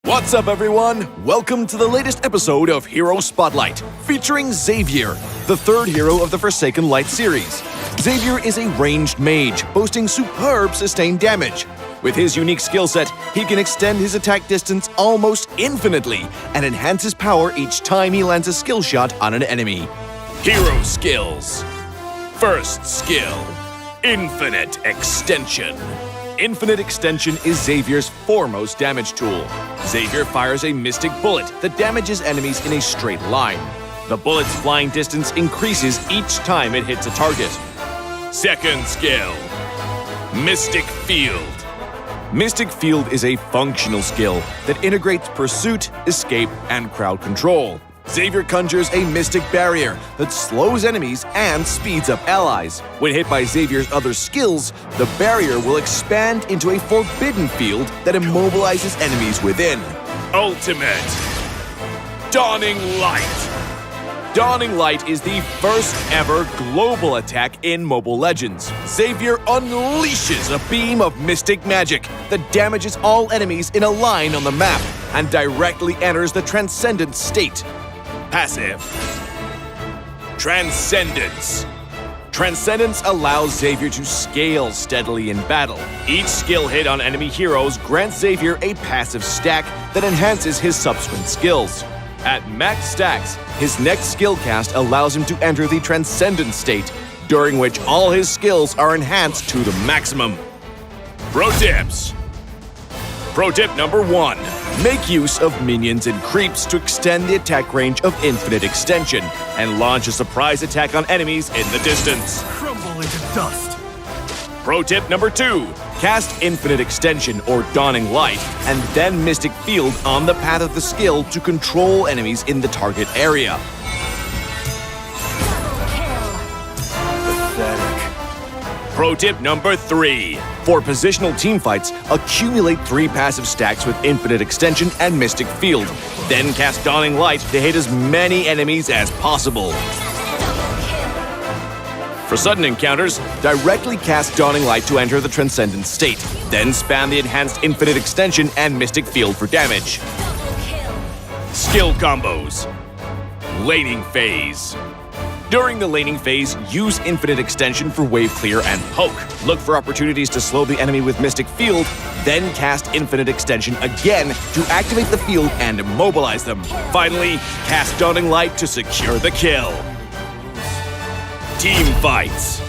What's up, everyone? Welcome to the latest episode of Hero Spotlight, featuring Xavier, the third hero of the Forsaken Light series. Xavier is a ranged mage, boasting superb sustained damage. With his unique skill set, he can extend his attack distance almost infinitely and enhance his power each time he lands a skill shot on an enemy. Hero skills. First skill, Infinite Extension. Infinite Extension is Xavier's foremost damage tool. Xavier fires a mystic bullet that damages enemies in a straight line. The bullet's flying distance increases each time it hits a target. Second skill, Mystic Field. Mystic Field is a functional skill that integrates pursuit, escape, and crowd control. Xavier conjures a mystic barrier that slows enemies and speeds up allies. When hit by Xavier's other skills, the barrier will expand into a forbidden field that immobilizes enemies within. Ultimate Dawning Light. Dawning Light is the first ever global attack in Mobile Legends. Xavier unleashes a beam of mystic magic that damages all enemies in a line on the map and directly enters the Transcendent state. Passive. Transcendence. Transcendence allows Xavier to scale steadily in battle. Each skill hit on enemy heroes grants Xavier a passive stack that enhances his subsequent skills. At max stacks, his next skill cast allows him to enter the Transcendent state, during which all his skills are enhanced to the maximum. Pro tips. Pro tip number 1. Make use of minions and creeps to extend the attack range of Infinite Extension and launch a surprise attack on enemies in the distance. Crumble into dust. Pro tip number 2. Cast Infinite Extension or Dawning Light and then Mystic Field on the path of the skill to control enemies in the target area. Pathetic. Pro tip number 3. For positional teamfights, accumulate 3 passive stacks with Infinite Extension and Mystic Field. Then cast Dawning Light to hit as many enemies as possible. For sudden encounters, directly cast Dawning Light to enter the Transcendent state. Then spam the enhanced Infinite Extension and Mystic Field for damage. Skill combos. Laning phase. During the laning phase, use Infinite Extension for wave clear and poke. Look for opportunities to slow the enemy with Mystic Field, then cast Infinite Extension again to activate the field and immobilize them. Finally, cast Dawning Light to secure the kill. Team fights.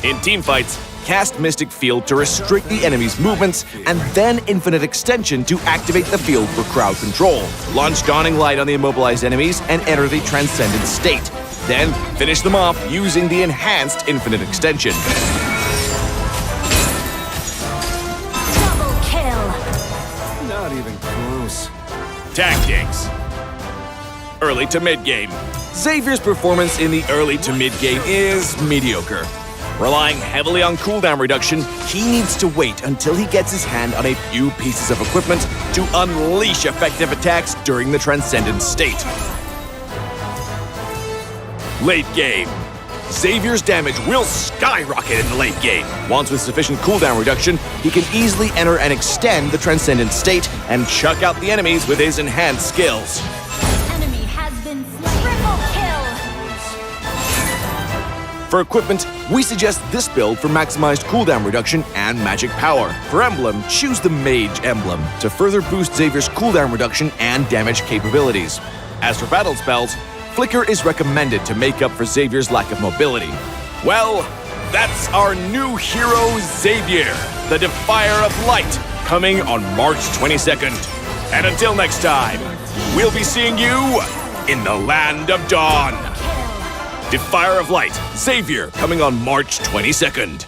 In team fights, cast Mystic Field to restrict the enemy's movements, and then Infinite Extension to activate the field for crowd control. Launch Dawning Light on the immobilized enemies and enter the Transcendent state. Then finish them off using the enhanced Infinite Extension. Double kill. Not even close. Tactics. Early to mid-game. Xavier's performance in the early to mid-game is mediocre. Relying heavily on cooldown reduction, he needs to wait until he gets his hand on a few pieces of equipment to unleash effective attacks during the Transcendent state. Late game. Xavier's damage will skyrocket in the late game. Once with sufficient cooldown reduction, he can easily enter and extend the Transcendent state and chuck out the enemies with his enhanced skills. Enemy has been slain. Triple kill. For equipment, we suggest this build for maximized cooldown reduction and magic power. For emblem, choose the Mage emblem to further boost Xavier's cooldown reduction and damage capabilities. As for battle spells, Flicker is recommended to make up for Xavier's lack of mobility. Well, that's our new hero, Xavier, the Defier of Light, coming on March 22nd. And until next time, we'll be seeing you in the Land of Dawn. Defier of Light, Xavier, coming on March 22nd.